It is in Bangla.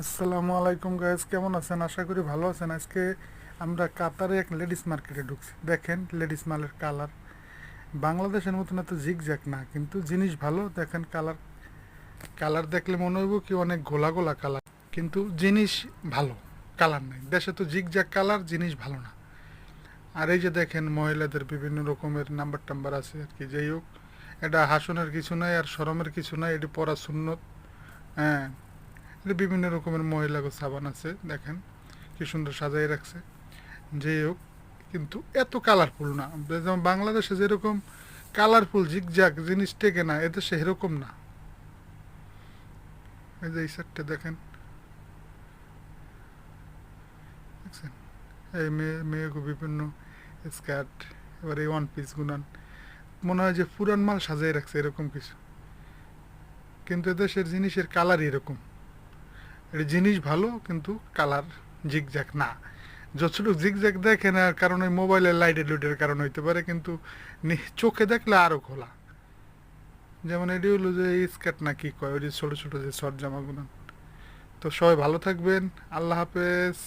আসসালামু আলাইকুম গাইজ, কেমন আছেন? আশা করি ভালো আছেন। আজকে আমরা কাতারে এক লেডিস মার্কেটে ঢুকছি। দেখেন লেডিস মালের কালার বাংলাদেশের মতন এত ঝিকঝ্যাক না, কিন্তু জিনিস ভালো। দেখেন কালার কালার দেখলে মনে হইব কি অনেক গোলা গোলা কালার, কিন্তু জিনিস ভালো। কালার নাই দেশে তো ঝিকঝ্যাক কালার, জিনিস ভালো না। আর এই যে দেখেন মহিলাদের বিভিন্ন রকমের নাম্বার টাম্বার আছে আর কি। যাই হোক, এটা হাসনের কিছু নাই আর শরমের কিছু নাই, এটি পরা সুন্নত। হ্যাঁ, এটা বিভিন্ন রকমের মহিলা সাবান আছে। দেখেন কি সুন্দর সাজাই রাখছে। যাই হোক, কিন্তু এত কালারফুল না। যেমন বাংলাদেশে যেরকম কালারফুল ঝিকঝাক জিনিস টেকে না, এদেশে সেরকম না। এই যে এই শার্টটা দেখেন, দেখছেন? এই মেয়েকে বিভিন্ন স্কার্ট, এবার এই ওয়ান পিস গুনান মনে হয় যে পুরান মাল সাজাই রাখছে এরকম কিছু। কিন্তু এদেশের জিনিসের কালারই এরকম। এটা জিনিস ভালো, কিন্তু কালার ঝিকঝাক না। যতটুকু ঝিকঝাক দেখে না, কারণ ওই মোবাইলের লাইটের লুটের কারণ হইতে পারে, কিন্তু চোখে দেখলে আরো খোলা। যেমন এটি হলো যে স্কার্ট না কি কয়, ওই যে ছোট ছোট যে শর্ট জামাগুলো। তো সবাই ভালো থাকবেন। আল্লাহ হাফেজ।